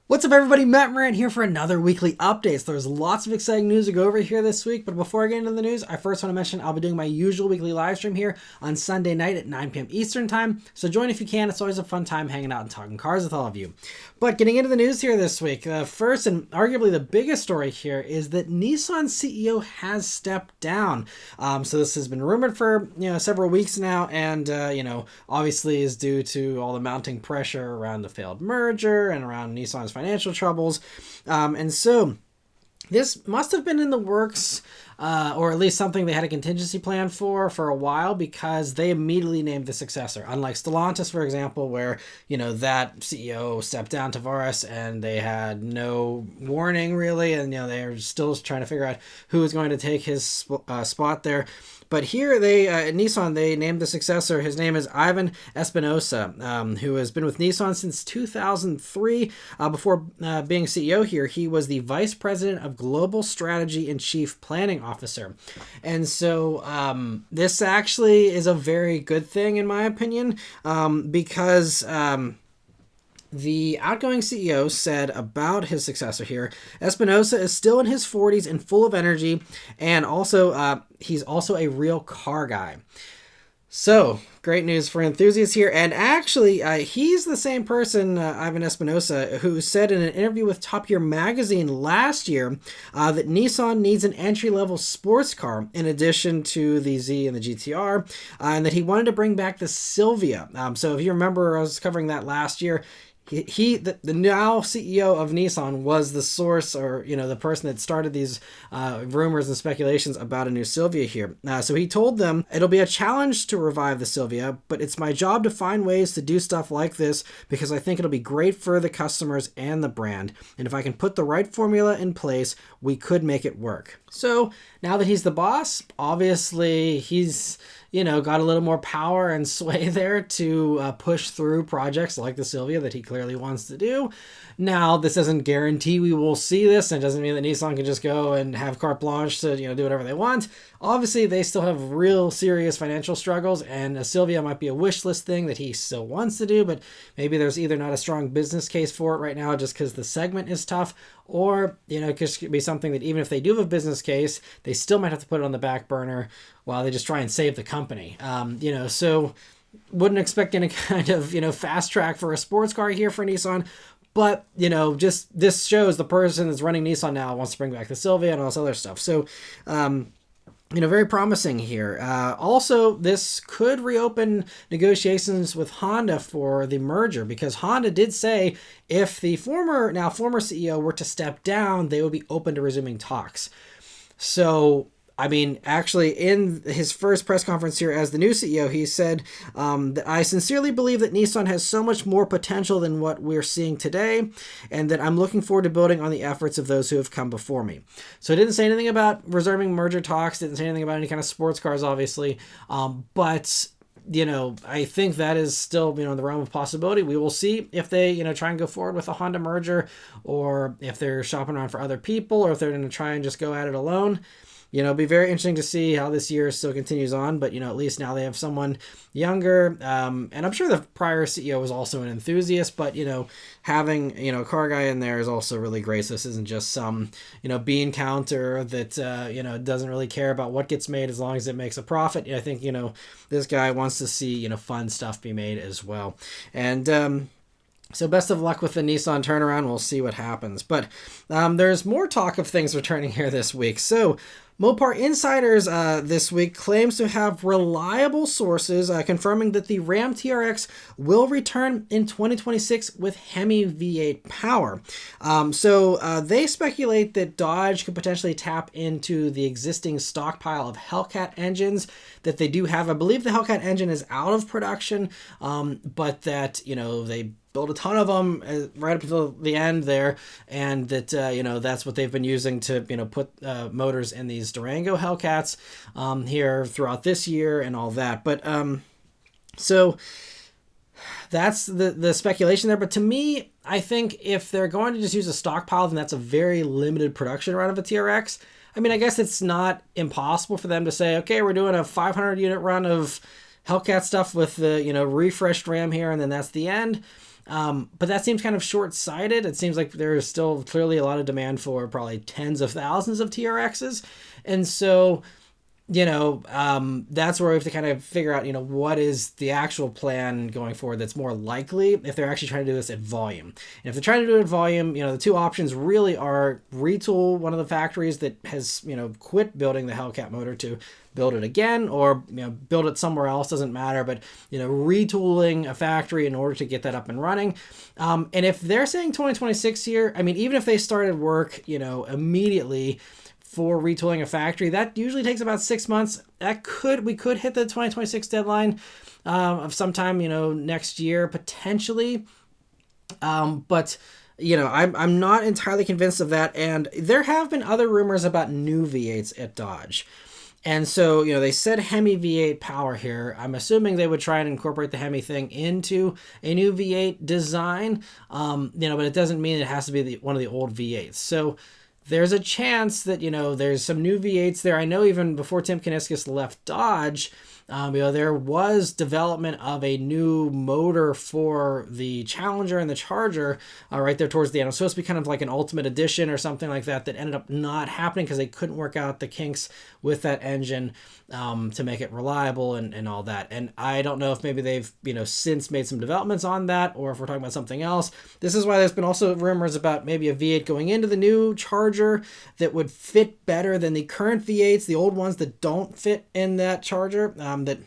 What's up, everybody? Matt Maran here for another weekly update. So there's lots of exciting news to go over here this week, but before I get into the news, I first want to mention I'll be doing my usual weekly live stream here on Sunday night at 9 p.m. Eastern time. So join if you can. It's always a fun time hanging out and talking cars with all of you. But getting into the news here this week, first and arguably the biggest story here is that Nissan CEO has stepped down. So this has been rumored for several weeks now, and obviously is due to all the mounting pressure around the failed merger and around Nissan's financial troubles. And so this must have been in the works, or at least something they had a contingency plan for a while, because they immediately named the successor. Unlike Stellantis, for example, where, that CEO stepped down, Tavares, and they had no warning really, and, they're still trying to figure out who is going to take his spot there. But here Nissan, they named the successor. His name is Ivan Espinosa, who has been with Nissan since 2003. Before being CEO here, he was the Vice President of Global Strategy and Chief Planning Officer. And so this actually is a very good thing, in my opinion, because the outgoing CEO said about his successor here, Espinosa is still in his 40s and full of energy, and also he's also a real car guy. So, great news for enthusiasts here. And actually, he's the same person, Ivan Espinosa, who said in an interview with Top Gear magazine last year that Nissan needs an entry-level sports car in addition to the Z and the GTR, and that he wanted to bring back the Silvia. So if you remember, I was covering that last year. The now CEO of Nissan was the source, or the person that started these rumors and speculations about a new Silvia here. So he told them, "It'll be a challenge to revive the Silvia, but it's my job to find ways to do stuff like this because I think it'll be great for the customers and the brand. And if I can put the right formula in place, we could make it work." So now that he's the boss, obviously he's got a little more power and sway there to push through projects like the Silvia that he clearly wants to do. Now, this doesn't guarantee we will see this, and it doesn't mean that Nissan can just go and have carte blanche to do whatever they want. Obviously, they still have real serious financial struggles, and a Silvia might be a wish list thing that he still wants to do, but maybe there's either not a strong business case for it right now just because the segment is tough, or it could be something that even if they do have a business case, they still might have to put it on the back burner while they just try and save the company. So wouldn't expect any kind of fast track for a sports car here for Nissan. But, just this shows the person that's running Nissan now wants to bring back the Silvia and all this other stuff. So, very promising here. Also, this could reopen negotiations with Honda for the merger, because Honda did say if the former CEO were to step down, they would be open to resuming talks. So, actually, in his first press conference here as the new CEO, he said that I sincerely believe that Nissan has so much more potential than what we're seeing today, and that I'm looking forward to building on the efforts of those who have come before me. So he didn't say anything about resuming merger talks, didn't say anything about any kind of sports cars, obviously, but I think that is still, in the realm of possibility. We will see if they, try and go forward with a Honda merger, or if they're shopping around for other people, or if they're going to try and just go at it alone. It'll be very interesting to see how this year still continues on, but, at least now they have someone younger, and I'm sure the prior CEO was also an enthusiast, but, having, a car guy in there is also really great. So this isn't just some, bean counter that, doesn't really care about what gets made as long as it makes a profit. I think, this guy wants to see, fun stuff be made as well. And, so best of luck with the Nissan turnaround. We'll see what happens. But there's more talk of things returning here this week. So Mopar Insiders this week claims to have reliable sources confirming that the Ram TRX will return in 2026 with Hemi V8 power. So they speculate that Dodge could potentially tap into the existing stockpile of Hellcat engines that they do have. I believe the Hellcat engine is out of production, but that, they build a ton of them right up until the end there, and that that's what they've been using to put motors in these Durango Hellcats here throughout this year and all that. But so that's the speculation there. But to me, I think if they're going to just use a stockpile, then that's a very limited production run of a TRX. I guess it's not impossible for them to say, okay, we're doing a 500 unit run of Hellcat stuff with the refreshed RAM here, and then that's the end. But that seems kind of short-sighted. It seems like there is still clearly a lot of demand for probably tens of thousands of TRXs. And so, that's where we have to kind of figure out, what is the actual plan going forward that's more likely if they're actually trying to do this at volume. And if they're trying to do it at volume, the two options really are retool one of the factories that has, quit building the Hellcat motor to build it again, or, build it somewhere else, doesn't matter, but, retooling a factory in order to get that up and running. And if they're saying 2026 here, I mean, even if they started work, immediately for retooling a factory, that usually takes about 6 months. We could hit the 2026 deadline of sometime, next year potentially. But I'm not entirely convinced of that. And there have been other rumors about new V8s at Dodge. And so, they said Hemi V8 power here. I'm assuming they would try and incorporate the Hemi thing into a new V8 design. But it doesn't mean it has to be one of the old V8s. So there's a chance that, there's some new V8s there. I know even before Tim Kuniskis left Dodge, there was development of a new motor for the Challenger and the Charger right there towards the end. It was supposed to be kind of like an Ultimate Edition or something like that ended up not happening because they couldn't work out the kinks with that engine to make it reliable and all that. And I don't know if maybe they've, since made some developments on that, or if we're talking about something else. This is why there's been also rumors about maybe a V8 going into the new Charger that would fit better than the current V8s, the old ones that don't fit in that Charger. That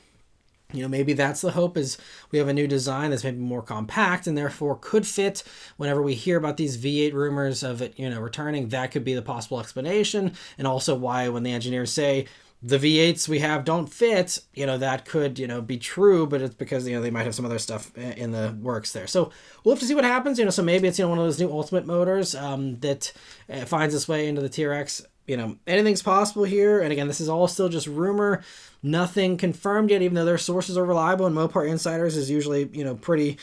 maybe that's the hope, is we have a new design that's maybe more compact and therefore could fit. Whenever we hear about these V8 rumors of it, returning, that could be the possible explanation. And also why when the engineers say the V8s we have don't fit, that could, be true, but it's because, they might have some other stuff in the works there. So we'll have to see what happens, so maybe it's, one of those new Ultimate motors that finds its way into the TRX. Anything's possible here. And again, this is all still just rumor, nothing confirmed yet, even though their sources are reliable, and Mopar Insiders is usually, pretty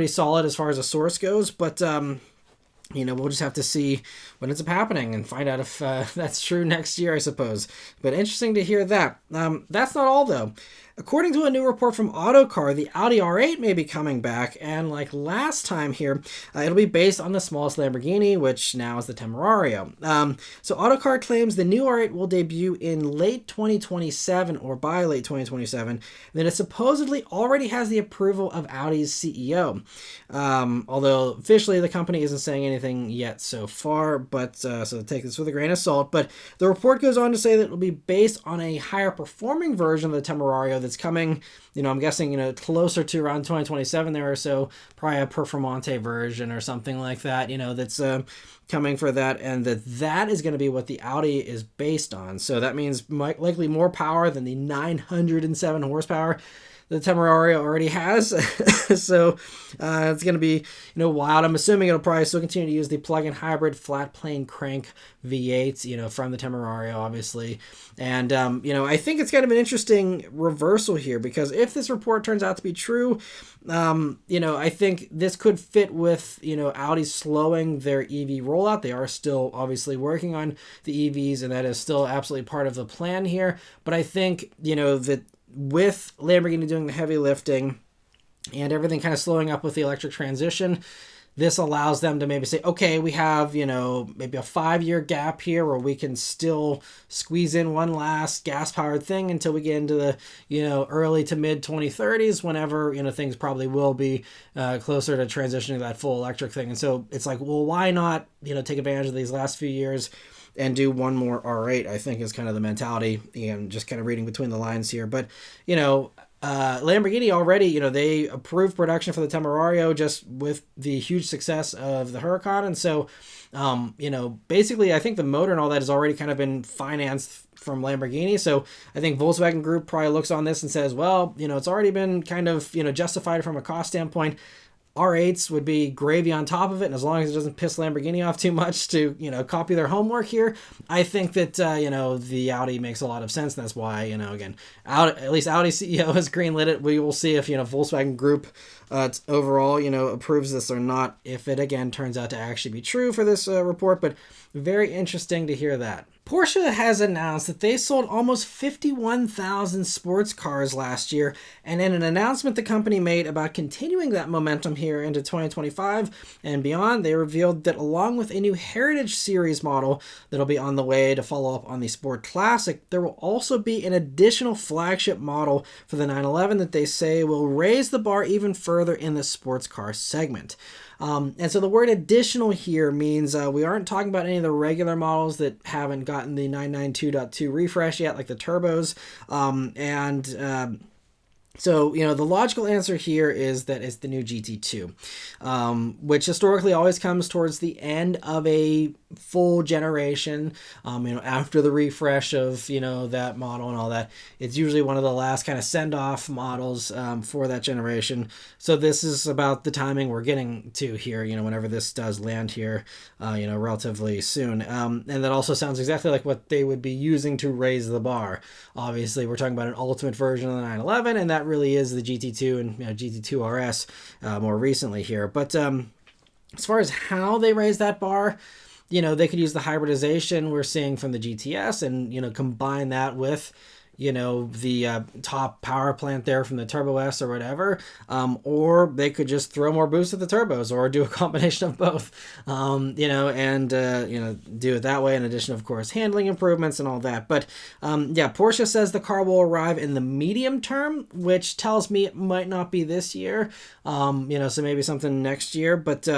solid as far as a source goes. But, we'll just have to see when it's happening and find out if that's true next year, I suppose. But interesting to hear that. That's not all, though. According to a new report from Autocar, the Audi R8 may be coming back, and like last time here, it'll be based on the smallest Lamborghini, which now is the Temerario. So Autocar claims the new R8 will debut in late 2027, or by late 2027, and that it supposedly already has the approval of Audi's CEO. Although officially the company isn't saying anything yet so far, but so take this with a grain of salt. But the report goes on to say that it'll be based on a higher performing version of the Temerario that's coming, I'm guessing, closer to around 2027 there or so, probably a Performante version or something like that, that's coming for that, and that is going to be what the Audi is based on. So that means likely more power than the 907 horsepower the Temerario already has. So it's going to be, wild. I'm assuming it'll probably still continue to use the plug-in hybrid flat plane crank V8, from the Temerario, obviously. And, I think it's kind of an interesting reversal here, because if this report turns out to be true, I think this could fit with, Audi slowing their EV rollout. They are still obviously working on the EVs, and that is still absolutely part of the plan here. But I think, that with Lamborghini doing the heavy lifting and everything kind of slowing up with the electric transition, this allows them to maybe say, okay, we have, maybe a 5-year gap here where we can still squeeze in one last gas-powered thing until we get into the, early to mid 2030s, whenever, things probably will be closer to transitioning to that full electric thing. And so it's like, well, why not, take advantage of these last few years and do one more R8, I think is kind of the mentality, and just kind of reading between the lines here. But, Lamborghini already, they approved production for the Temerario just with the huge success of the Huracan. And so, basically I think the motor and all that has already kind of been financed from Lamborghini. So I think Volkswagen Group probably looks on this and says, well, it's already been kind of, justified from a cost standpoint. R8s would be gravy on top of it, and as long as it doesn't piss Lamborghini off too much to, copy their homework here, I think that, the Audi makes a lot of sense, and that's why, again, at least Audi CEO has greenlit it. We will see if, Volkswagen Group overall, approves this or not, if it, again, turns out to actually be true for this report, but very interesting to hear that. Porsche has announced that they sold almost 51,000 sports cars last year, and in an announcement the company made about continuing that momentum here into 2025 and beyond, they revealed that along with a new Heritage Series model that'll be on the way to follow up on the Sport Classic, there will also be an additional flagship model for the 911 that they say will raise the bar even further in the sports car segment. And so the word additional here means we aren't talking about any of the regular models that haven't gotten the 992.2 refresh yet, like the turbos. So, the logical answer here is that it's the new GT2, which historically always comes towards the end of a full generation, after the refresh of, that model and all that. It's usually one of the last kind of send-off models for that generation. So this is about the timing we're getting to here, whenever this does land here, relatively soon. And that also sounds exactly like what they would be using to raise the bar. Obviously, we're talking about an ultimate version of the 911, and that really is the GT2 and GT2 RS more recently here. But as far as how they raise that bar, they could use the hybridization we're seeing from the GTS and, combine that with, the top power plant there from the Turbo S or whatever. Or they could just throw more boost at the turbos or do a combination of both, and do it that way, in addition, of course, handling improvements and all that. But Porsche says the car will arrive in the medium term, which tells me it might not be this year, so maybe something next year. But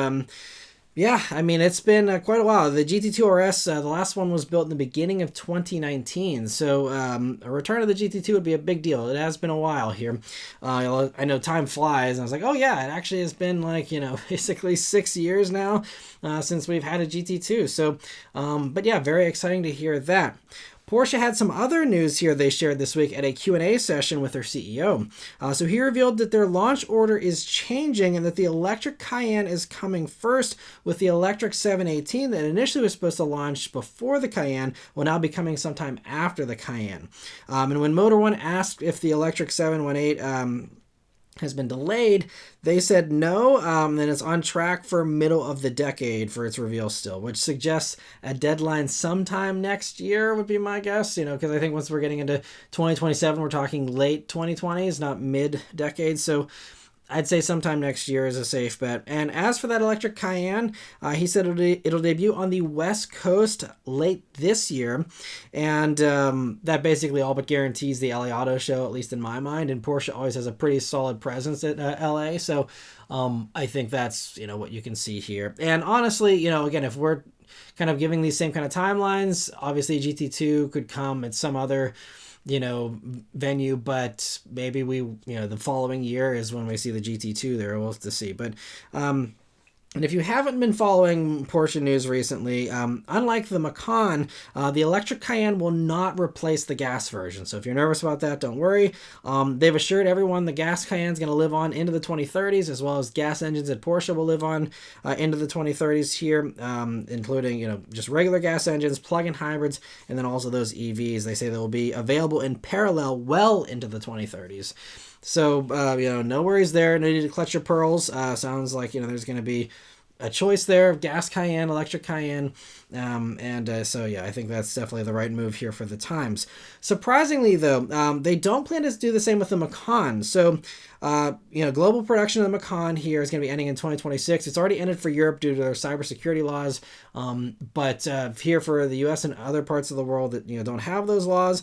it's been quite a while. The GT2 RS, the last one was built in the beginning of 2019. So a return of the GT2 would be a big deal. It has been a while here. I know time flies. And I was like, oh yeah, it actually has been basically 6 years now since we've had a GT2. So, very exciting to hear that. Porsche had some other news here they shared this week at a Q&A session with their CEO. So he revealed that their launch order is changing and that the electric Cayenne is coming first, with the electric 718 that initially was supposed to launch before the Cayenne will now be coming sometime after the Cayenne. And when Motor One asked if the electric 718 has been delayed, they said no, and it's on track for middle of the decade for its reveal still, which suggests a deadline sometime next year would be my guess, because I think once we're getting into 2027, we're talking late 2020s, not mid-decade. So I'd say sometime next year is a safe bet. And as for that electric Cayenne, he said it'll debut on the West Coast late this year. And that basically all but guarantees the LA Auto Show, at least in my mind. And Porsche always has a pretty solid presence at LA. So I think that's, what you can see here. And honestly, again, if we're kind of giving these same kind of timelines, obviously GT2 could come at some other venue, but maybe the following year is when we see the GT2 there. We'll have to see. But and if you haven't been following Porsche news recently, unlike the Macan, the electric Cayenne will not replace the gas version. So if you're nervous about that, don't worry. They've assured everyone the gas Cayenne is going to live on into the 2030s, as well as gas engines at Porsche will live on into the 2030s here, including, just regular gas engines, plug-in hybrids, and then also those EVs. They say they will be available in parallel well into the 2030s. So, no worries there. No need to clutch your pearls. Sounds like, there's going to be a choice there of gas Cayenne, electric Cayenne. I think that's definitely the right move here for the times. Surprisingly, though, they don't plan to do the same with the Macan. So, global production of the Macan here is going to be ending in 2026. It's already ended for Europe due to their cybersecurity laws. But here for the US and other parts of the world that, don't have those laws,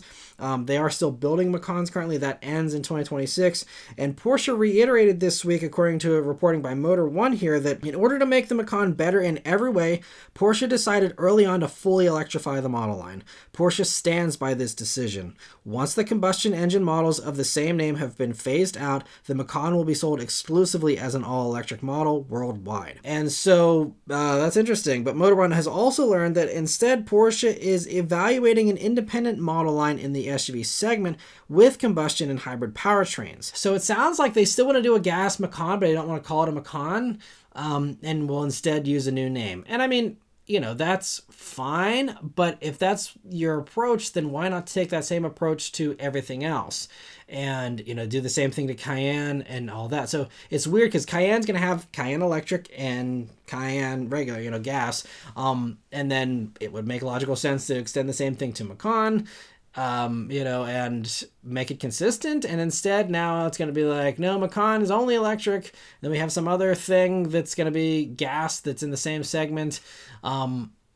they are still building Macans currently. That ends in 2026. And Porsche reiterated this week, according to a reporting by Motor One here, that in order to make the Macan better in every way, Porsche decided early on to fully electrify the model line. Porsche stands by this decision. Once the combustion engine models of the same name have been phased out, the Macan will be sold exclusively as an all-electric model worldwide. And so that's interesting. But Motor One has also learned that instead Porsche is evaluating an independent model line in the SUV segment with combustion and hybrid powertrains. So it sounds like they still want to do a gas Macan, but they don't want to call it a Macan, and will instead use a new name. And I mean, that's fine. But if that's your approach, then why not take that same approach to everything else and, do the same thing to Cayenne and all that. So it's weird because Cayenne's going to have Cayenne Electric and Cayenne regular, gas. And then it would make logical sense to extend the same thing to Macan, and make it consistent. And instead now it's going to be like, no, Macan is only electric. Then we have some other thing that's going to be gas that's in the same segment.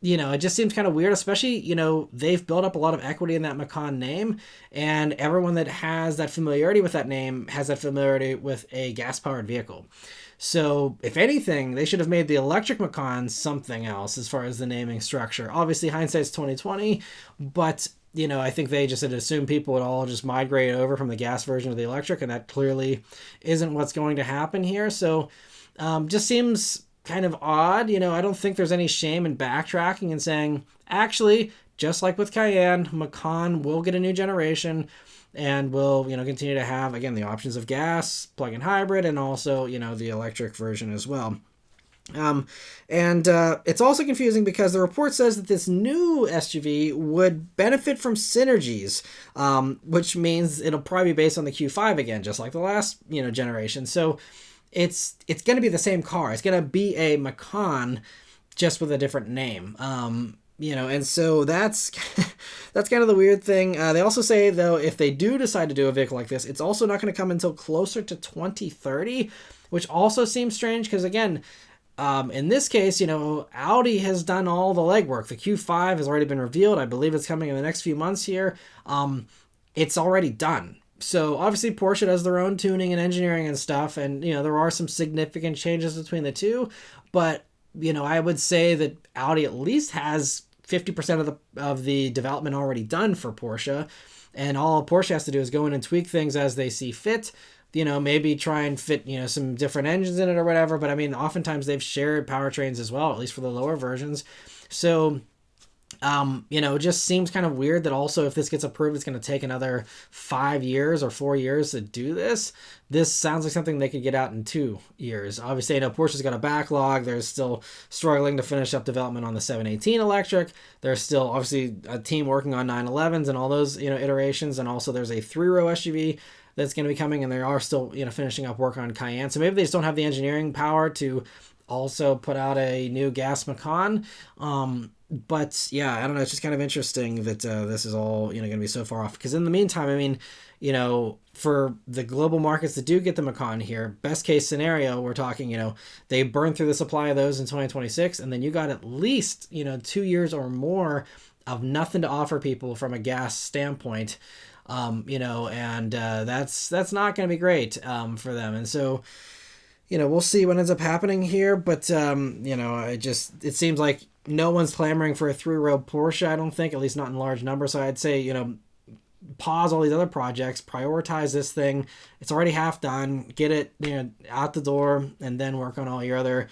It just seems kind of weird, especially, they've built up a lot of equity in that Macan name, and everyone that has that familiarity with that name has that familiarity with a gas-powered vehicle. So if anything, they should have made the electric Macan something else as far as the naming structure. Obviously, hindsight's 2020, but I think they just had assumed people would all just migrate over from the gas version to the electric, and that clearly isn't what's going to happen here. So just seems kind of odd. I don't think there's any shame in backtracking and saying, actually, just like with Cayenne, Macan will get a new generation and will, continue to have, again, the options of gas, plug-in hybrid, and also, the electric version as well. It's also confusing because the report says that this new SUV would benefit from synergies, which means it'll probably be based on the Q5 again, just like the last, generation. So it's going to be the same car. It's going to be a Macan, just with a different name. And so that's kind of the weird thing. They also say, though, if they do decide to do a vehicle like this, it's also not going to come until closer to 2030, which also seems strange because, again, in this case, Audi has done all the legwork. The Q5 has already been revealed. I believe it's coming in the next few months here. It's already done. So obviously Porsche does their own tuning and engineering and stuff, and there are some significant changes between the two, but I would say that Audi at least has 50% of the development already done for Porsche, and all Porsche has to do is go in and tweak things as they see fit. Maybe try and fit some different engines in it or whatever, but oftentimes they've shared powertrains as well, at least for the lower versions. So it just seems kind of weird that also if this gets approved, it's going to take another 5 years or 4 years to do this. This sounds like something they could get out in 2 years. Obviously, Porsche's got a backlog. They're still struggling to finish up development on the 718 electric. There's still obviously a team working on 911s and all those, iterations. And also there's a 3-row SUV that's going to be coming, and they are still, finishing up work on Cayenne. So maybe they just don't have the engineering power to also put out a new gas Macan. But yeah, I don't know. It's just kind of interesting that this is all, going to be so far off. Because in the meantime, for the global markets that do get the Macan here, best case scenario, we're talking, they burn through the supply of those in 2026. And then you got at least, 2 years or more of nothing to offer people from a gas standpoint. And that's not going to be great for them. And so, we'll see what ends up happening here. But, it seems like no one's clamoring for a 3-row Porsche, I don't think, at least not in large numbers. So I'd say, pause all these other projects, prioritize this thing. It's already half done. Get it, out the door, and then work on all your other,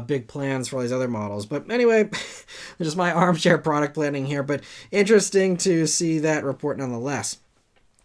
big plans for all these other models. But anyway, just my armchair product planning here, but interesting to see that report nonetheless.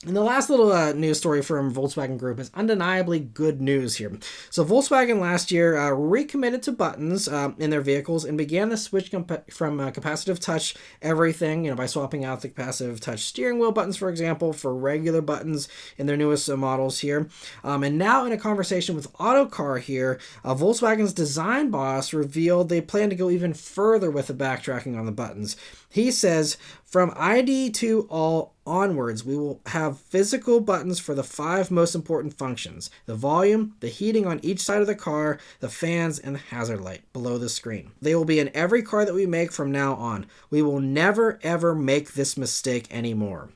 And the last little news story from Volkswagen Group is undeniably good news here. So Volkswagen last year recommitted to buttons in their vehicles and began the switch from capacitive touch everything, by swapping out the capacitive touch steering wheel buttons, for example, for regular buttons in their newest models here. And now in a conversation with Autocar here, Volkswagen's design boss revealed they plan to go even further with the backtracking on the buttons. He says, from ID2 all onwards, we will have physical buttons for the 5 most important functions: the volume, the heating on each side of the car, the fans, and the hazard light below the screen. They will be in every car that we make from now on. We will never, ever make this mistake anymore.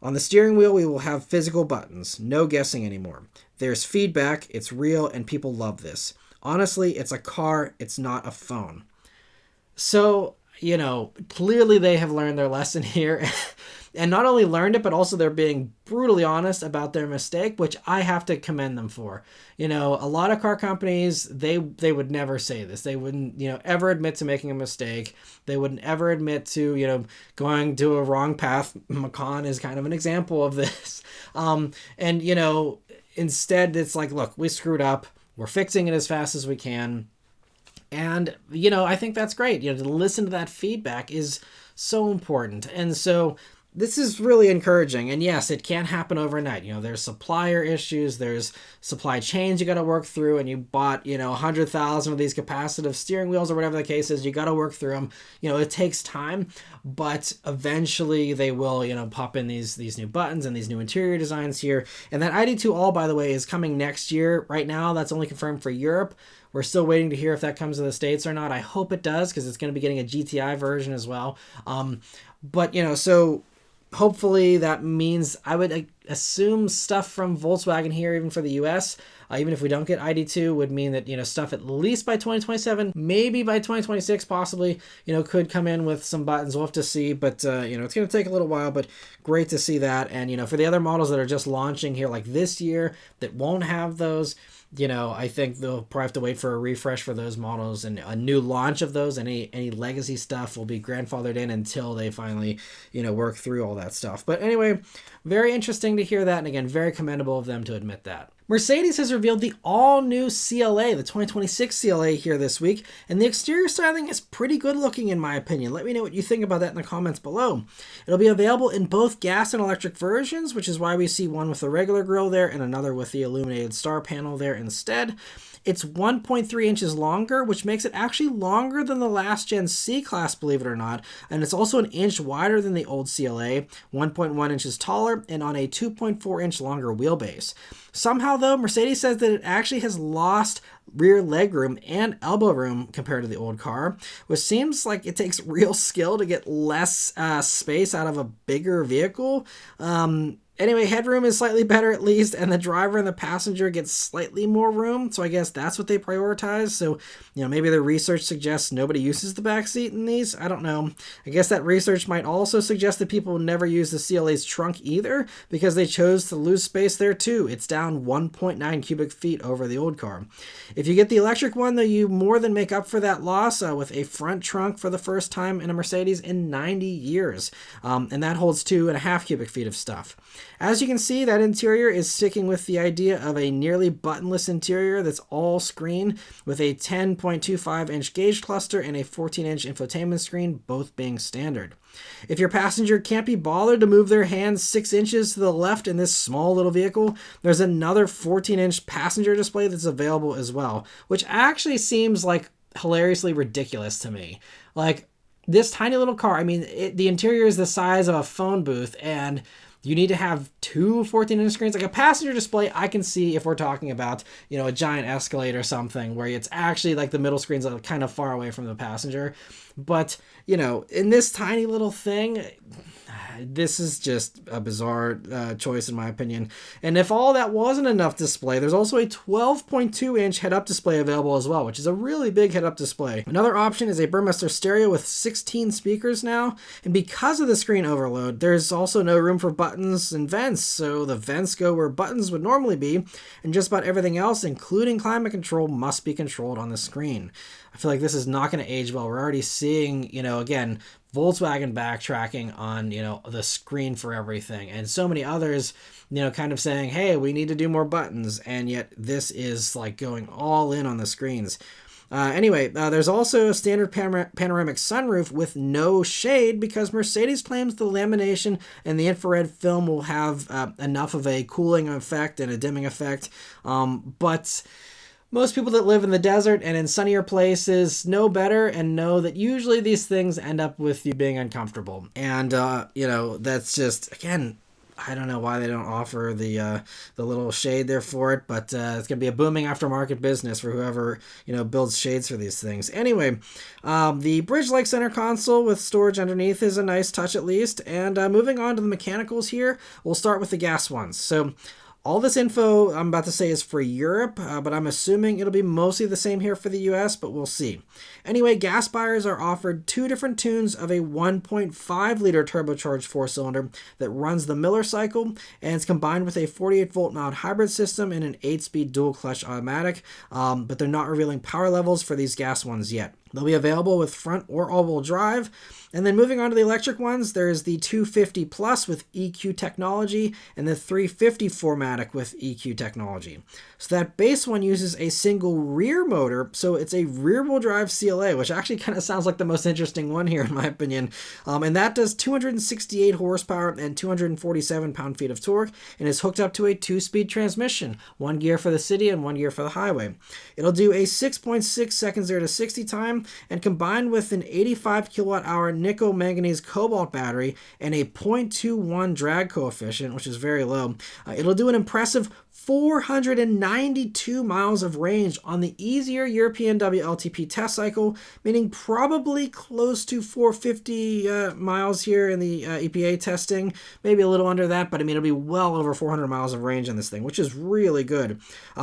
On the steering wheel, we will have physical buttons. No guessing anymore. There's feedback, it's real, and people love this. Honestly, it's a car, it's not a phone. So, clearly they have learned their lesson here. And not only learned it, but also they're being brutally honest about their mistake, which I have to commend them for. A lot of car companies, they would never say this. They wouldn't, ever admit to making a mistake. They wouldn't ever admit to, going to a wrong path. Macan is kind of an example of this. Instead it's like, look, we screwed up. We're fixing it as fast as we can. And, I think that's great. To listen to that feedback is so important. And so this is really encouraging. And yes, it can't happen overnight. There's supplier issues, there's supply chains you got to work through, and you bought, 100,000 of these capacitive steering wheels or whatever the case is. You got to work through them. It takes time, but eventually they will, pop in these new buttons and these new interior designs here. And that ID2 All, by the way, is coming next year. Right now, that's only confirmed for Europe. We're still waiting to hear if that comes to the States or not. I hope it does, because it's going to be getting a GTI version as well. But, so hopefully that means, I would assume stuff from Volkswagen here, even for the US, even if we don't get ID2, would mean that, stuff at least by 2027, maybe by 2026, possibly, could come in with some buttons. We'll have to see, but, it's going to take a little while, but great to see that. And, for the other models that are just launching here, like this year, that won't have those, I think they'll probably have to wait for a refresh for those models and a new launch of those. Any legacy stuff will be grandfathered in until they finally, work through all that stuff. But anyway, very interesting to hear that. And again, very commendable of them to admit that. Mercedes has revealed the all-new CLA, the 2026 CLA here this week, and the exterior styling is pretty good looking in my opinion. Let me know what you think about that in the comments below. It'll be available in both gas and electric versions, which is why we see one with the regular grille there and another with the illuminated star panel there instead. It's 1.3 inches longer, which makes it actually longer than the last gen C-Class, believe it or not, and it's also an inch wider than the old CLA, 1.1 inches taller, and on a 2.4 inch longer wheelbase. Somehow, though, Mercedes says that it actually has lost rear legroom and elbow room compared to the old car, which seems like it takes real skill to get less space out of a bigger vehicle. Anyway, headroom is slightly better at least, and the driver and the passenger get slightly more room, so I guess that's what they prioritize. So, maybe the research suggests nobody uses the back seat in these. I don't know. I guess that research might also suggest that people never use the CLA's trunk either, because they chose to lose space there too. It's down 1.9 cubic feet over the old car. If you get the electric one, though, you more than make up for that loss with a front trunk for the first time in a Mercedes in 90 years, and that holds 2.5 cubic feet of stuff. As you can see, that interior is sticking with the idea of a nearly buttonless interior that's all screen with a 10.25 inch gauge cluster and a 14 inch infotainment screen, both being standard. If your passenger can't be bothered to move their hands 6 inches to the left in this small little vehicle, there's another 14 inch passenger display that's available as well, which actually seems like hilariously ridiculous to me. Like, this tiny little car, the interior is the size of a phone booth, and you need to have two 14-inch screens. Like a passenger display, I can see if we're talking about, a giant Escalade or something where it's actually like the middle screen's kind of far away from the passenger. But, in this tiny little thing, this is just a bizarre choice in my opinion. And if all that wasn't enough display, there's also a 12.2-inch head-up display available as well, which is a really big head-up display. Another option is a Burmester stereo with 16 speakers now, and because of the screen overload, there's also no room for buttons and vents, so the vents go where buttons would normally be, and just about everything else, including climate control, must be controlled on the screen. I feel like this is not going to age well. We're already seeing, again, Volkswagen backtracking on, the screen for everything, and so many others, kind of saying, hey, we need to do more buttons, and yet this is like going all in on the screens. There's also a standard panoramic sunroof with no shade because Mercedes claims the lamination and the infrared film will have enough of a cooling effect and a dimming effect, but most people that live in the desert and in sunnier places know better and know that usually these things end up with you being uncomfortable. And, that's just, again, I don't know why they don't offer the little shade there for it, but it's going to be a booming aftermarket business for whoever, builds shades for these things. Anyway, the bridge-like center console with storage underneath is a nice touch at least. And moving on to the mechanicals here, we'll start with the gas ones. So all this info I'm about to say is for Europe, but I'm assuming it'll be mostly the same here for the US, but we'll see. Anyway, gas buyers are offered two different tunes of a 1.5-liter turbocharged four-cylinder that runs the Miller cycle, and it's combined with a 48-volt mild hybrid system and an 8-speed dual-clutch automatic, but they're not revealing power levels for these gas ones yet. They'll be available with front or all-wheel drive. And then moving on to the electric ones, there's the 250 Plus with EQ technology and the 350 4MATIC with EQ technology. So that base one uses a single rear motor, so it's a rear-wheel drive CLA, which actually kind of sounds like the most interesting one here in my opinion. And that does 268 horsepower and 247 pound-feet of torque and is hooked up to a 2-speed transmission, 1 gear for the city and 1 gear for the highway. It'll do a 6.6 seconds 0 to 60 time, and combined with an 85 kilowatt hour nickel manganese cobalt battery and a 0.21 drag coefficient, which is very low, it'll do an impressive 492 miles of range on the easier European WLTP test cycle, meaning probably close to 450 miles here in the EPA testing, maybe a little under that, but I mean it'll be well over 400 miles of range on this thing, which is really good.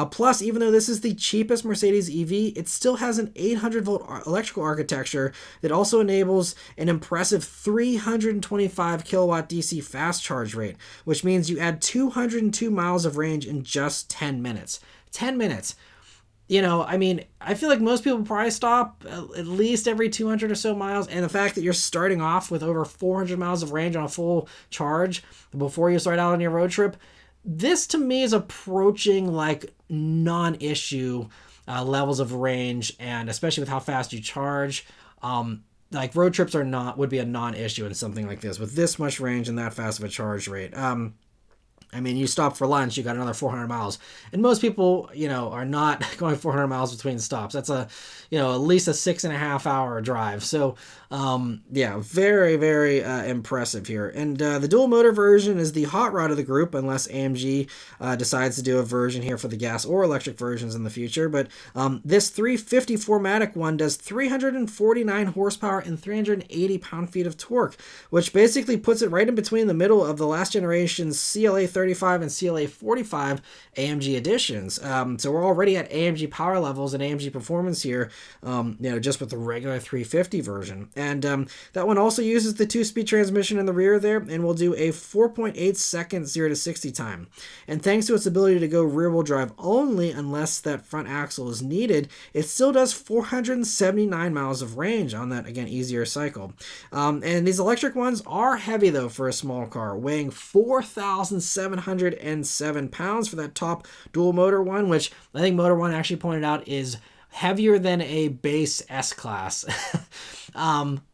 Plus, even though this is the cheapest Mercedes EV, it still has an 800 volt electrical architecture that also enables an impressive 325 kilowatt DC fast charge rate, which means you add 202 miles of range in just 10 minutes. 10 minutes. You know, I mean, I feel like most people probably stop at least every 200 or so miles. And the fact that you're starting off with over 400 miles of range on a full charge before you start out on your road trip, this to me is approaching like non-issue levels of range. And especially with how fast you charge, like road trips would be a non-issue in something like this with this much range and that fast of a charge rate. I mean, you stop for lunch, you got another 400 miles. And most people, you know, are not going 400 miles between stops. That's at least a 6.5 hour drive. So, yeah, very, very impressive here. And the dual motor version is the hot rod of the group, unless AMG decides to do a version here for the gas or electric versions in the future. But this 350 4MATIC one does 349 horsepower and 380 pound-feet of torque, which basically puts it right in between the middle of the last generation's CLA 35 and CLA 45 AMG editions. So we're already at AMG power levels and AMG performance here, just with the regular 350 version. And that one also uses the 2-speed transmission in the rear there and will do a 4.8 seconds 0 to 60 time. And thanks to its ability to go rear-wheel drive only unless that front axle is needed, it still does 479 miles of range on that, again, easier cycle. And these electric ones are heavy, though, for a small car, weighing 4,707 pounds for that top dual motor one, which I think Motor One actually pointed out is heavier than a base S-Class.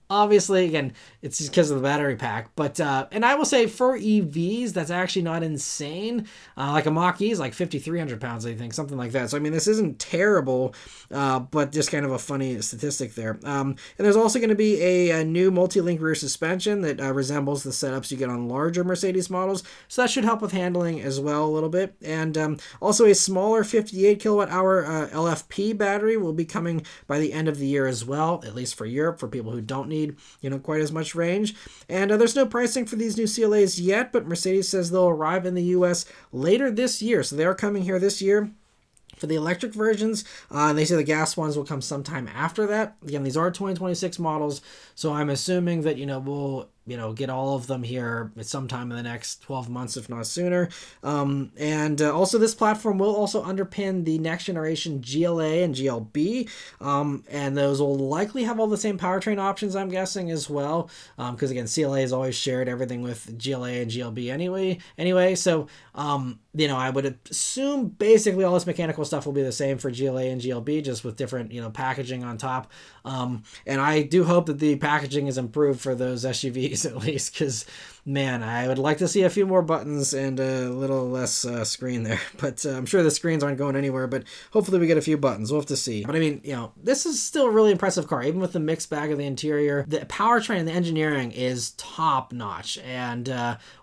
Obviously, again, it's just because of the battery pack. But, and I will say for EVs, that's actually not insane. Like a Mach-E is like 5,300 pounds, I think, something like that. So, I mean, this isn't terrible, but just kind of a funny statistic there. And there's also going to be a new multi-link rear suspension that resembles the setups you get on larger Mercedes models. So that should help with handling as well a little bit. And also a smaller 58 kilowatt hour LFP battery will be coming by the end of the year as well, at least for Europe, for people who don't need quite as much range. And there's no pricing for these new CLAs yet, but Mercedes says they'll arrive in the US later this year. So they are coming here this year for the electric versions. They say the gas ones will come sometime after that. Again, these are 2026 models, so I'm assuming that we'll get all of them here sometime in the next 12 months, if not sooner. And also this platform will also underpin the next generation GLA and GLB. And those will likely have all the same powertrain options, I'm guessing, as well. Because again, CLA has always shared everything with GLA and GLB anyway. So, I would assume basically all this mechanical stuff will be the same for GLA and GLB, just with different, packaging on top. And I do hope that the packaging is improved for those SUVs at least, because man, I would like to see a few more buttons and a little less screen there. But I'm sure the screens aren't going anywhere, but hopefully we get a few buttons. We'll have to see. But I mean, this is still a really impressive car, even with the mixed bag of the interior. The powertrain and the engineering is top notch, and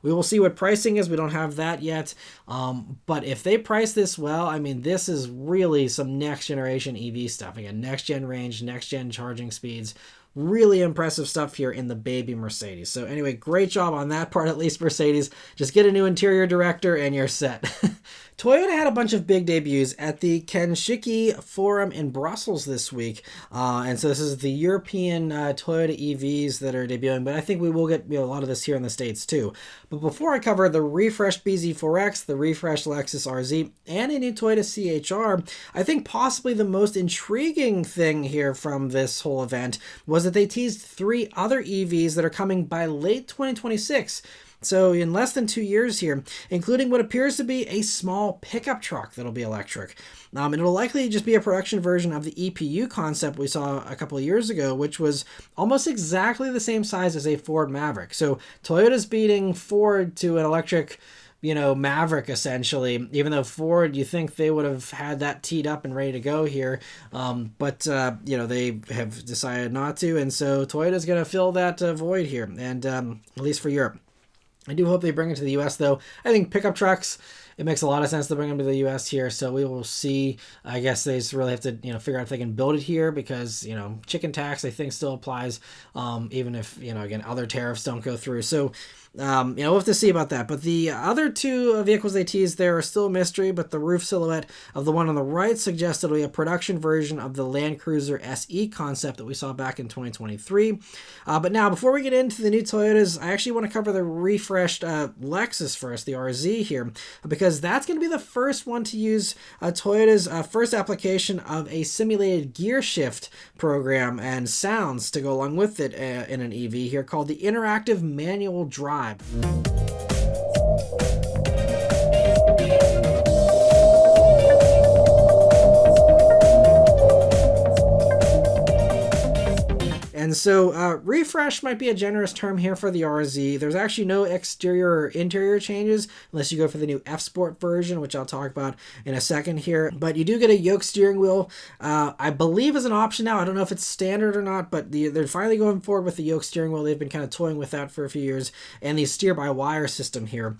we will see what pricing is. We don't have that yet. But if they price this well, I mean, this is really some next generation EV stuff. Again, next gen range, next gen charging speeds. really impressive stuff here in the baby Mercedes. So anyway, great job on that part, at least Mercedes. Just get a new interior director and you're set. Toyota had a bunch of big debuts at the Kenshiki Forum in Brussels this week. And so this is the European Toyota EVs that are debuting, but I think we will get a lot of this here in the States too. But before I cover the refreshed BZ4X, the refreshed Lexus RZ, and a new Toyota CHR, I think possibly the most intriguing thing here from this whole event was that they teased 3 other EVs that are coming by late 2026. So in less than 2 years here, including what appears to be a small pickup truck that'll be electric. And it'll likely just be a production version of the EPU concept we saw a couple of years ago, which was almost exactly the same size as a Ford Maverick. So Toyota's beating Ford to an electric, Maverick essentially, even though Ford, you think they would have had that teed up and ready to go here. But they have decided not to. And so Toyota's going to fill that void here, and at least for Europe. I do hope they bring it to the U.S. though. I think pickup trucks, it makes a lot of sense to bring them to the U.S. here. So we will see. I guess they just really have to, figure out if they can build it here because, chicken tax, I think, still applies, even if, again, other tariffs don't go through. So, we'll have to see about that. But the other 2 vehicles they teased there are still a mystery, but the roof silhouette of the one on the right suggests it'll be a production version of the Land Cruiser SE concept that we saw back in 2023. But now, before we get into the new Toyotas, I actually want to cover the refreshed Lexus first, the RZ here, because that's going to be the first one to use Toyota's first application of a simulated gear shift program and sounds to go along with it in an EV here called the Interactive Manual Drive. And so refresh might be a generous term here for the RZ. There's actually no exterior or interior changes unless you go for the new F-Sport version, which I'll talk about in a second here. But you do get a yoke steering wheel, I believe is an option now. I don't know if it's standard or not, but they're finally going forward with the yoke steering wheel. They've been kind of toying with that for a few years. And the steer-by-wire system here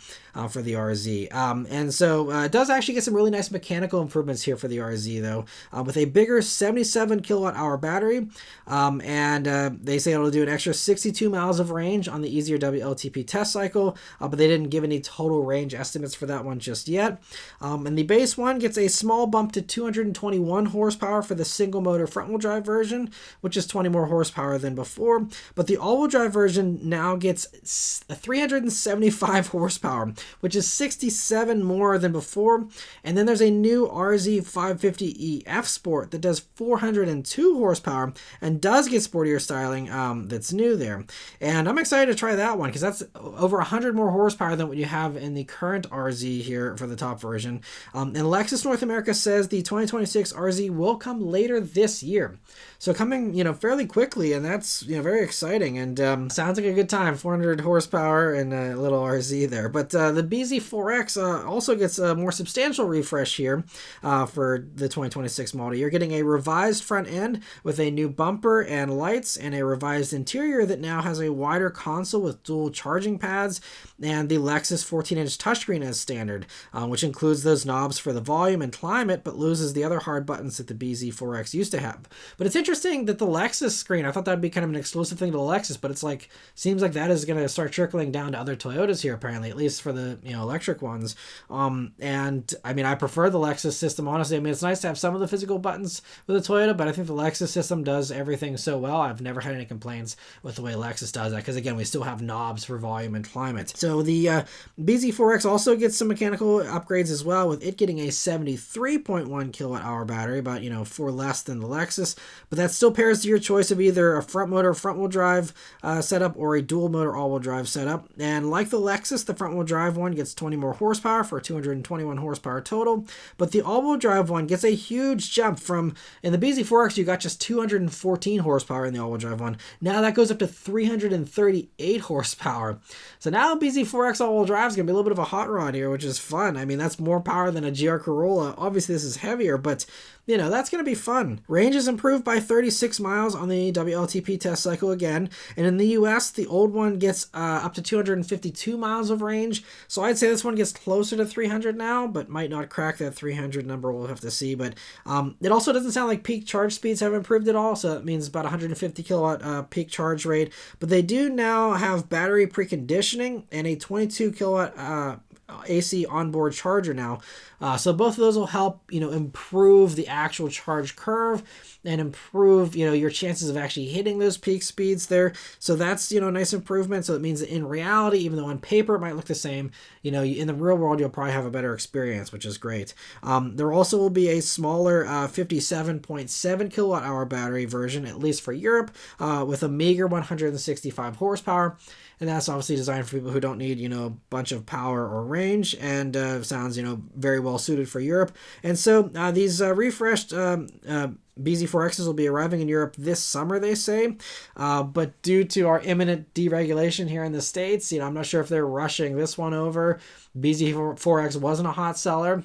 for the RZ. And so it does actually get some really nice mechanical improvements here for the RZ, though, with a bigger 77 kilowatt-hour battery. And they say it'll do an extra 62 miles of range on the easier WLTP test cycle, but they didn't give any total range estimates for that one just yet. And the base one gets a small bump to 221 horsepower for the single motor front wheel drive version, which is 20 more horsepower than before. But the all wheel drive version now gets 375 horsepower, which is 67 more than before. And then there's a new RZ 550e F Sport that does 402 horsepower and does get sportier styling that's new there. And I'm excited to try that one because that's over 100 more horsepower than what you have in the current RZ here for the top version. And Lexus North America says the 2026 RZ will come later this year. So coming, fairly quickly, and that's, very exciting and sounds like a good time. 400 horsepower and a little RZ there. But the BZ4X also gets a more substantial refresh here for the 2026 model. You're getting a revised front end with a new bumper and lights and a revised interior that now has a wider console with dual charging pads and the Lexus 14-inch touchscreen as standard, which includes those knobs for the volume and climate, but loses the other hard buttons that the BZ4X used to have. But it's interesting that the Lexus screen, I thought that would be kind of an exclusive thing to the Lexus, but it's like, seems like that is going to start trickling down to other Toyotas here, apparently, at least for the, electric ones. And I mean, I prefer the Lexus system, honestly. I mean, it's nice to have some of the physical buttons with a Toyota, but I think the Lexus system does everything so well. I've never had any complaints with the way Lexus does that, because again, we still have knobs for volume and climate. So the BZ4X also gets some mechanical upgrades as well, with it getting a 73.1 kilowatt hour battery, about 4 less than the Lexus, but that still pairs to your choice of either a front motor front wheel drive setup or a dual motor all wheel drive setup. And like the Lexus, the front wheel drive one gets 20 more horsepower for 221 horsepower total, but the all wheel drive one gets a huge jump from, in the BZ4X you got just 214 horsepower in the all wheel drive one. Now that goes up to 338 horsepower. So now BZ4X all wheel drive is going to be a little bit of a hot rod here, which is fun. I mean, that's more power than a GR Corolla. Obviously this is heavier, but that's going to be fun. Range is improved by 36 miles on the WLTP test cycle again. And in the US, the old one gets up to 252 miles of range. So I'd say this one gets closer to 300 now, but might not crack that 300 number. We'll have to see. But it also doesn't sound like peak charge speeds have improved at all. So that means about 150 kilowatt peak charge rate. But they do now have battery preconditioning and a 22 kilowatt AC onboard charger now. So both of those will help, improve the actual charge curve and improve, your chances of actually hitting those peak speeds there. So that's, a nice improvement. So it means that in reality, even though on paper it might look the same, in the real world, you'll probably have a better experience, which is great. There also will be a smaller 57.7 kilowatt hour battery version, at least for Europe, with a meager 165 horsepower. And that's obviously designed for people who don't need, a bunch of power or range, and sounds, very well suited for Europe. And so these refreshed BZ4Xs will be arriving in Europe this summer, they say. But due to our imminent deregulation here in the States, I'm not sure if they're rushing this one over. BZ4X wasn't a hot seller.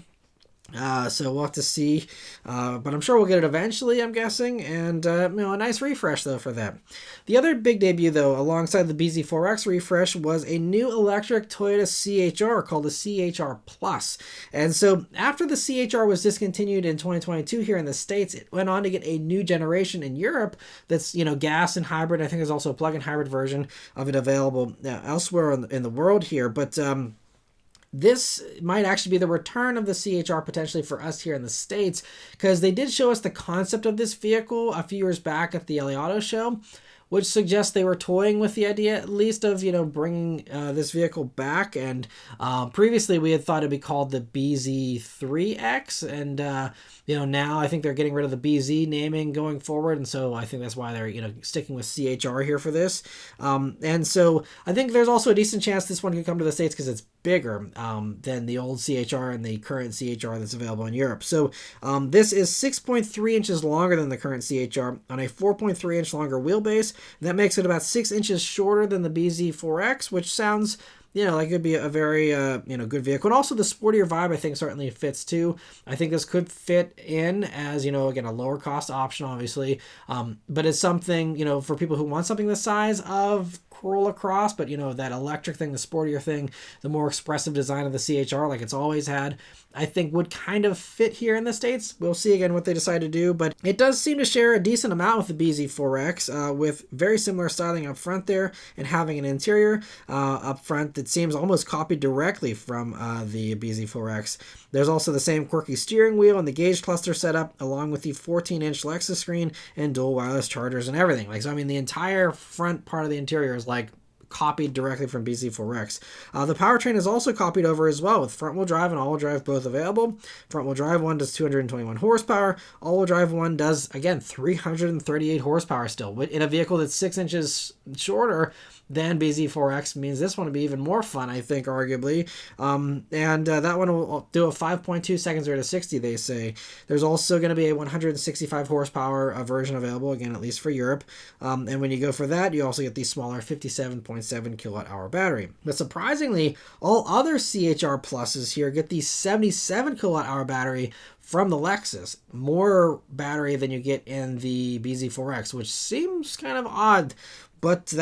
So we'll have to see, but I'm sure we'll get it eventually, I'm guessing, and a nice refresh though for that. The other big debut though, alongside the BZ4X refresh, was a new electric Toyota CHR called the CHR Plus. And so after the CHR was discontinued in 2022 here in the States, it went on to get a new generation in Europe that's gas and hybrid. I think there's also a plug-in hybrid version of it available elsewhere in the world here, but this might actually be the return of the CHR potentially for us here in the States, because they did show us the concept of this vehicle a few years back at the LA Auto Show, which suggests they were toying with the idea at least of, bringing this vehicle back. And previously we had thought it'd be called the BZ3X, and now I think they're getting rid of the BZ naming going forward, and so I think that's why they're sticking with CHR here for this. And so I think there's also a decent chance this one could come to the States because it's bigger than the old CHR and the current CHR that's available in Europe. So this is 6.3 inches longer than the current CHR on a 4.3 inch longer wheelbase. And that makes it about 6 inches shorter than the BZ4X, which sounds like it'd be a very, good vehicle. And also the sportier vibe, I think, certainly fits too. I think this could fit in as, again, a lower cost option, obviously. But it's something, for people who want something the size of Corolla Cross, but, that electric thing, the sportier thing, the more expressive design of the CHR, like it's always had, I think would kind of fit here in the States. We'll see again what they decide to do, but it does seem to share a decent amount with the BZ4X, with very similar styling up front there, and having an interior up front that seems almost copied directly from the BZ4X. There's also the same quirky steering wheel and the gauge cluster setup, along with the 14-inch Lexus screen and dual wireless chargers and everything. The entire front part of the interior is copied directly from BZ4X. The powertrain is also copied over as well, with front-wheel drive and all-wheel drive both available. Front-wheel drive one does 221 horsepower. All-wheel drive one does, again, 338 horsepower still. In a vehicle that's 6 inches shorter than BZ4X means this one will be even more fun, I think, arguably. That one will do a 5.2 seconds 0 to 60, they say. There's also going to be a 165 horsepower version available, again, at least for Europe. And when you go for that, you also get the smaller 57.7 kilowatt hour battery. But surprisingly, all other CHR Pluses here get the 77 kilowatt hour battery from the Lexus. More battery than you get in the BZ4X, which seems kind of odd. But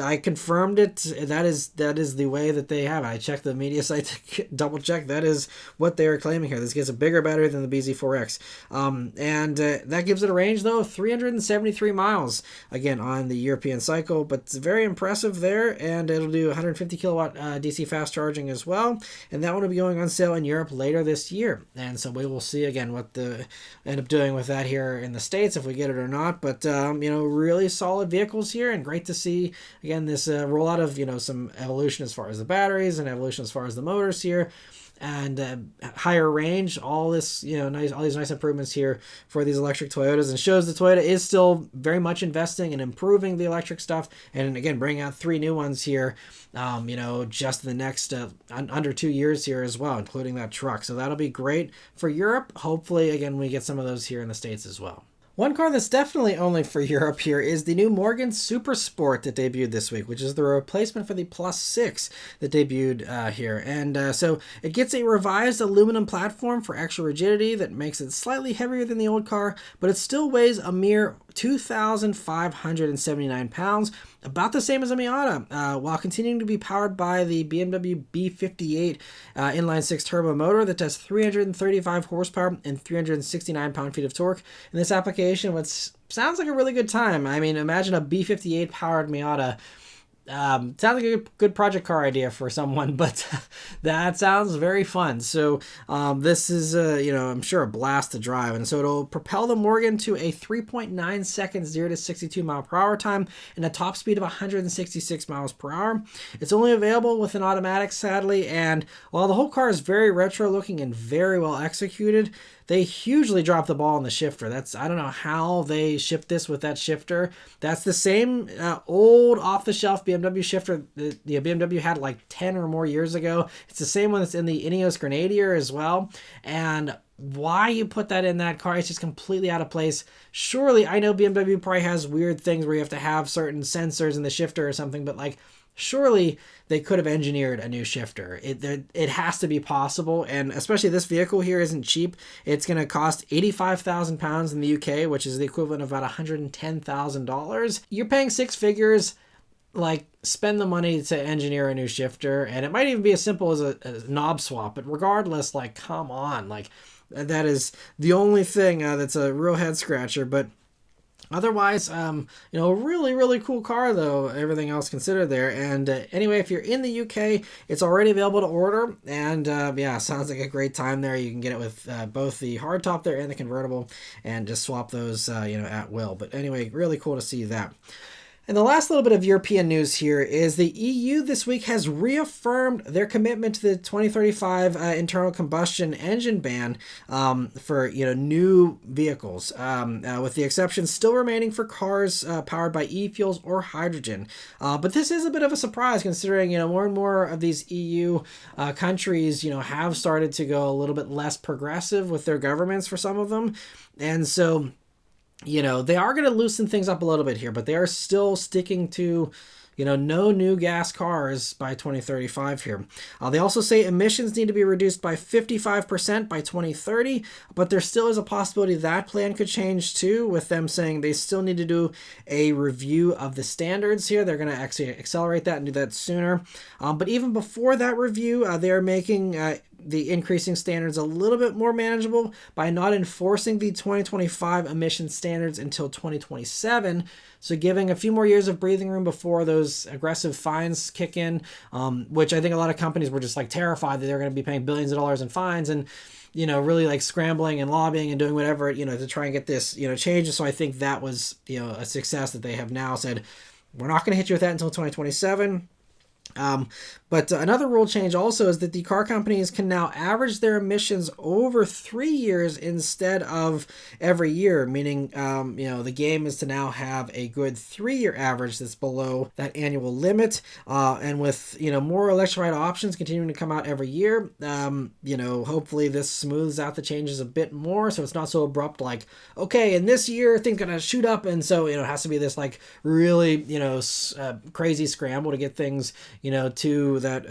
I confirmed it. That is the way that they have it. I checked the media site to double check. That is what they are claiming here. This gets a bigger battery than the BZ4X. That gives it a range, though, of 373 miles, again, on the European cycle. But it's very impressive there, and it'll do 150 kilowatt DC fast charging as well. And that one will be going on sale in Europe later this year. And so we will see, again, what the end up doing with that here in the States, if we get it or not. But, really solid vehicles here, and great to see, again, this rollout of, some evolution as far as the batteries and evolution as far as the motors here, and higher range, all this, all these nice improvements here for these electric Toyotas, and shows that Toyota is still very much investing and improving the electric stuff, and again, bringing out 3 new ones here, just in the next under 2 years here as well, including that truck. So that'll be great for Europe. Hopefully, again, we get some of those here in the States as well. One car that's definitely only for Europe here is the new Morgan Supersport that debuted this week, which is the replacement for the Plus 6 that debuted here. And so it gets a revised aluminum platform for extra rigidity that makes it slightly heavier than the old car, but it still weighs a mere 2,579 pounds, about the same as a Miata, while continuing to be powered by the BMW B58 inline-six turbo motor that does 335 horsepower and 369 pound-feet of torque. In this application, which sounds like a really good time. I mean, imagine a B58 powered Miata. Sounds like a good project car idea for someone, but that sounds very fun. So this is, I'm sure a blast to drive. And so it'll propel the Morgan to a 3.9 second 0 to 62 mile per hour time and a top speed of 166 miles per hour. It's only available with an automatic, sadly. And while the whole car is very retro looking and very well executed, they hugely dropped the ball on the shifter. I don't know how they shipped this with that shifter. That's the same old off-the-shelf BMW shifter that the BMW had like 10 or more years ago. It's the same one that's in the Ineos Grenadier as well. And why you put that in that car is just completely out of place. Surely, I know BMW probably has weird things where you have to have certain sensors in the shifter or something, but like, surely they could have engineered a new shifter. It has to be possible, and especially this vehicle here isn't cheap. It's going to cost £85,000 in the UK, which is the equivalent of about $110,000. You're paying six figures. Like, spend the money to engineer a new shifter, and it might even be as simple as a knob swap. But regardless, like, come on, like, that is the only thing that's a real head scratcher. But otherwise, really, really cool car, though, everything else considered there. And anyway, if you're in the UK, it's already available to order. And sounds like a great time there. You can get it with both the hardtop there and the convertible and just swap those, at will. But anyway, really cool to see that. And the last little bit of European news here is the EU this week has reaffirmed their commitment to the 2035 internal combustion engine ban for new vehicles, with the exception still remaining for cars powered by e-fuels or hydrogen. But this is a bit of a surprise considering more and more of these EU countries have started to go a little bit less progressive with their governments for some of them, and so they are going to loosen things up a little bit here, but they are still sticking to, no new gas cars by 2035 here. They also say emissions need to be reduced by 55% by 2030, but there still is a possibility that plan could change too, with them saying they still need to do a review of the standards here. They're going to actually accelerate that and do that sooner. But even before that review, they are making the increasing standards a little bit more manageable by not enforcing the 2025 emission standards until 2027. So giving a few more years of breathing room before those aggressive fines kick in, which I think a lot of companies were just like terrified that they're going to be paying billions of dollars in fines and, really like scrambling and lobbying and doing whatever, to try and get this, changed. So I think that was, a success that they have now said, we're not going to hit you with that until 2027. But another rule change also is that the car companies can now average their emissions over 3 years instead of every year, meaning, the game is to now have a good 3-year average that's below that annual limit. And with, more electrified options continuing to come out every year, hopefully this smooths out the changes a bit more. So it's not so abrupt like, okay, in this year things going to shoot up. And so, it has to be this like really, crazy scramble to get things, to that,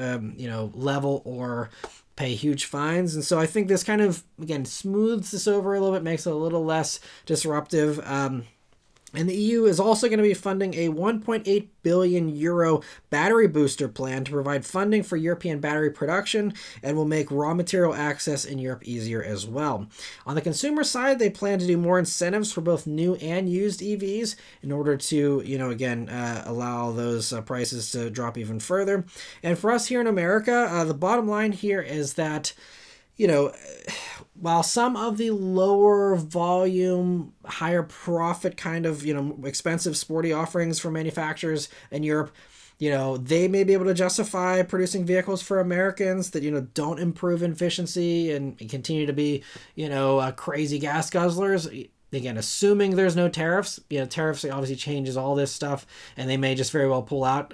level or pay huge fines. And so I think this kind of, again, smooths this over a little bit, makes it a little less disruptive. And the EU is also going to be funding a 1.8 billion euro battery booster plan to provide funding for European battery production and will make raw material access in Europe easier as well. On the consumer side, they plan to do more incentives for both new and used EVs in order to, allow those prices to drop even further. And for us here in America, the bottom line here is that, while some of the lower volume, higher profit kind of, expensive sporty offerings from manufacturers in Europe, they may be able to justify producing vehicles for Americans that, don't improve efficiency and continue to be, crazy gas guzzlers. again, assuming there's no tariffs, tariffs obviously changes all this stuff, and they may just very well pull out.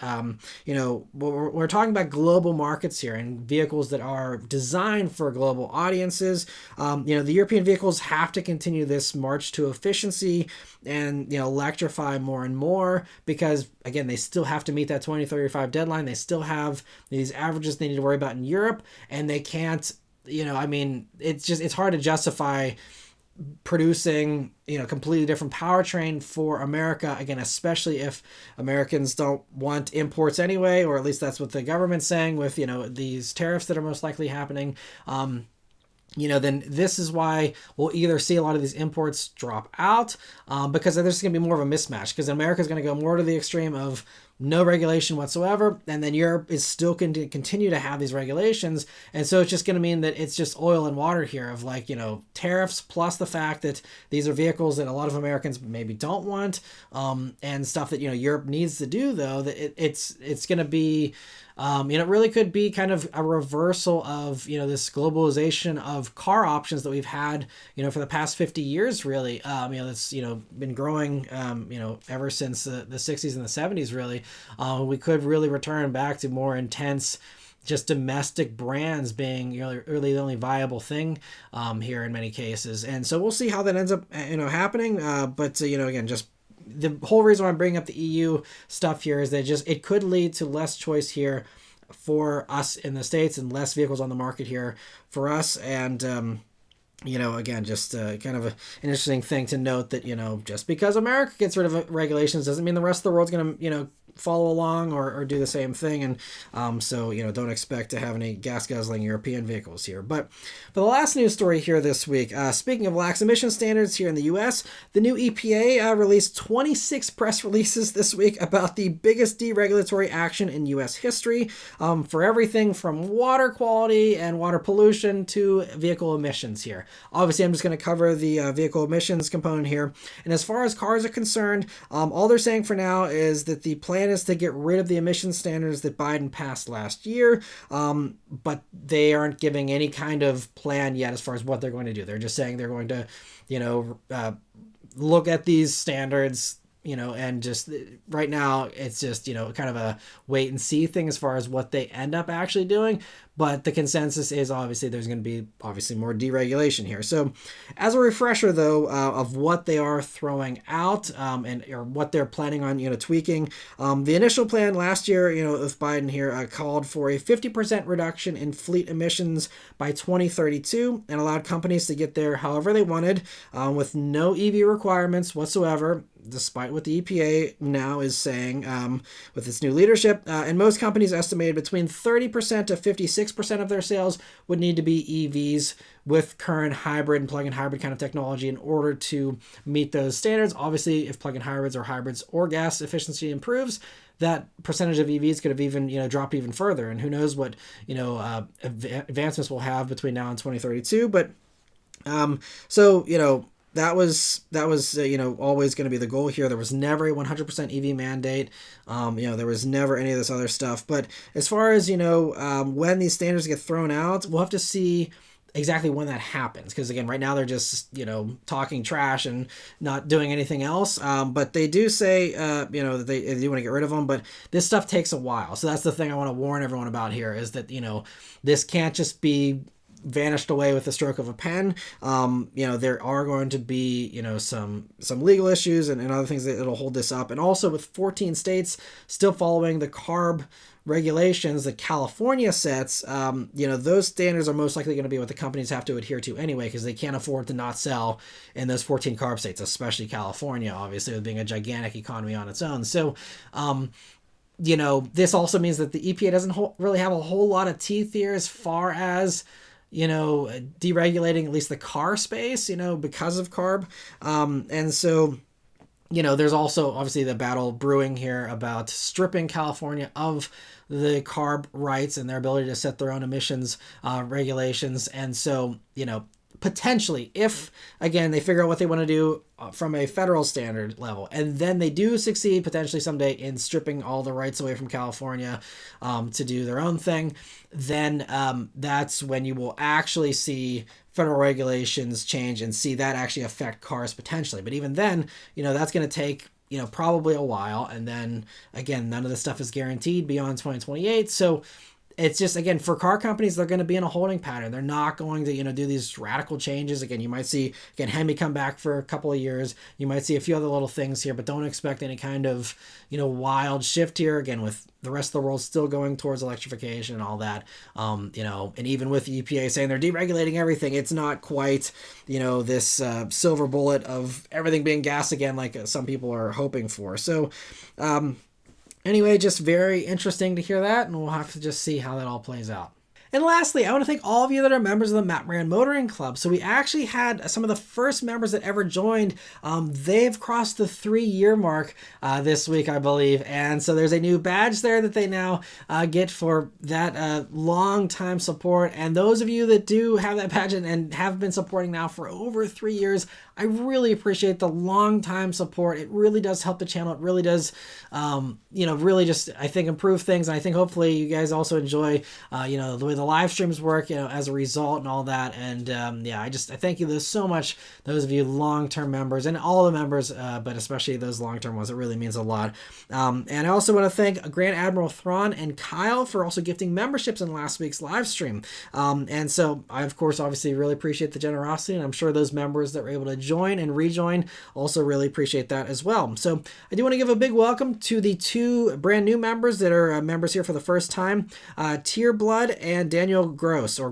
We're talking about global markets here and vehicles that are designed for global audiences. The European vehicles have to continue this march to efficiency and, electrify more and more because, again, they still have to meet that 2035 deadline. They still have these averages they need to worry about in Europe, and they can't, it's hard to justify producing completely different powertrain for America, again, especially if Americans don't want imports anyway, or at least that's what the government's saying with these tariffs that are most likely happening. Then this is why we'll either see a lot of these imports drop out because there's going to be more of a mismatch because America is going to go more to the extreme of no regulation whatsoever, and then Europe is still going to continue to have these regulations, and so it's just going to mean that it's just oil and water here of tariffs plus the fact that these are vehicles that a lot of Americans maybe don't want, and stuff that Europe needs to do though. That it's going to be it really could be kind of a reversal of, this globalization of car options that we've had, for the past 50 years, really. That's, been growing, ever since the 60s and the 70s, really. We could really return back to more intense, just domestic brands being really the only viable thing here in many cases. And so we'll see how that ends up, happening. But again, just the whole reason why I'm bringing up the EU stuff here is that it could lead to less choice here for us in the States and less vehicles on the market here for us. And, again, just kind of an interesting thing to note that, just because America gets rid of regulations doesn't mean the rest of the world's going to, follow along or do the same thing. And so, don't expect to have any gas-guzzling European vehicles here. But for the last news story here this week, speaking of lax emission standards here in the U.S., the new EPA released 26 press releases this week about the biggest deregulatory action in U.S. history for everything from water quality and water pollution to vehicle emissions here. Obviously, I'm just going to cover the vehicle emissions component here. And as far as cars are concerned, all they're saying for now is that the plan is to get rid of the emission standards that Biden passed last year, but they aren't giving any kind of plan yet as far as what they're going to do. They're just saying they're going to, look at these standards, and just right now it's just, kind of a wait and see thing as far as what they end up actually doing. But the consensus is obviously there's going to be more deregulation here. So as a refresher, though, of what they are throwing out or what they're planning on, tweaking, the initial plan last year, with Biden here called for a 50% reduction in fleet emissions by 2032 and allowed companies to get there however they wanted with no EV requirements whatsoever, despite what the EPA now is saying with its new leadership. And most companies estimated between 30% to 56% of their sales would need to be EVs with current hybrid and plug-in hybrid kind of technology in order to meet those standards. Obviously, if plug-in hybrids or gas efficiency improves, that percentage of EVs could have even, dropped even further. And who knows what, advancements we'll have between now and 2032. But that was always going to be the goal here. There was never a 100% EV mandate. There was never any of this other stuff. But as far as, when these standards get thrown out, we'll have to see exactly when that happens. Because again, right now they're just, talking trash and not doing anything else. But they do say, that they do want to get rid of them. But this stuff takes a while. So that's the thing I want to warn everyone about here is that, this can't just be vanished away with the stroke of a pen. There are going to be, some legal issues and other things that it'll hold this up. And also with 14 states still following the CARB regulations that California sets, those standards are most likely going to be what the companies have to adhere to anyway, because they can't afford to not sell in those 14 CARB states, especially California, obviously, with being a gigantic economy on its own. So, this also means that the EPA doesn't really have a whole lot of teeth here as far as deregulating at least the car space, because of CARB. And so, there's also obviously the battle brewing here about stripping California of the CARB rights and their ability to set their own emissions regulations. And so, potentially, if, again, they figure out what they want to do from a federal standard level, and then they do succeed potentially someday in stripping all the rights away from California to do their own thing, then that's when you will actually see federal regulations change and see that actually affect cars potentially. But even then, that's going to take, probably a while. And then again, none of this stuff is guaranteed beyond 2028. So it's just, again, for car companies, they're going to be in a holding pattern. They're not going to, do these radical changes. Again, you might see, Hemi come back for a couple of years. You might see a few other little things here, but don't expect any kind of, wild shift here. Again, with the rest of the world still going towards electrification and all that, and even with the EPA saying they're deregulating everything, it's not quite, this silver bullet of everything being gas again, like some people are hoping for. So, anyway, just very interesting to hear that, and we'll have to just see how that all plays out. And lastly, I want to thank all of you that are members of the Maran Motoring Club. So we actually had some of the first members that ever joined. They've crossed the 3-year mark this week, I believe. And so there's a new badge there that they now get for that long time support. And those of you that do have that badge and have been supporting now for over 3 years, I really appreciate the long time support. It really does help the channel. It really does, really just, I think, improve things. And I think hopefully you guys also enjoy, the way the live streams work, as a result and all that. And I thank you so much, those of you long-term members and all the members, but especially those long-term ones. It really means a lot. And I also want to thank Grand Admiral Thrawn and Kyle for also gifting memberships in last week's live stream. And so I, of course, obviously really appreciate the generosity, and I'm sure those members that were able to join and rejoin also really appreciate that as well. So I do want to give a big welcome to the 2 brand new members that are members here for the first time, Tier Blood and Daniel Gross. So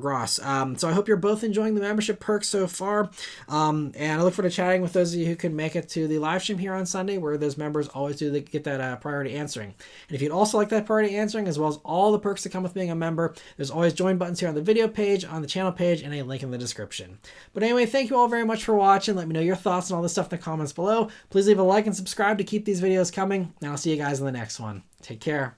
I hope you're both enjoying the membership perks so far, and I look forward to chatting with those of you who can make it to the live stream here on Sunday, where those members always do get that priority answering. And if you'd also like that priority answering, as well as all the perks that come with being a member, there's always join buttons here on the video page, on the channel page, and a link in the description. But anyway, thank you all very much for watching. Let me know your thoughts and all this stuff in the comments below. Please leave a like and subscribe to keep these videos coming, and I'll see you guys in the next one. Take care.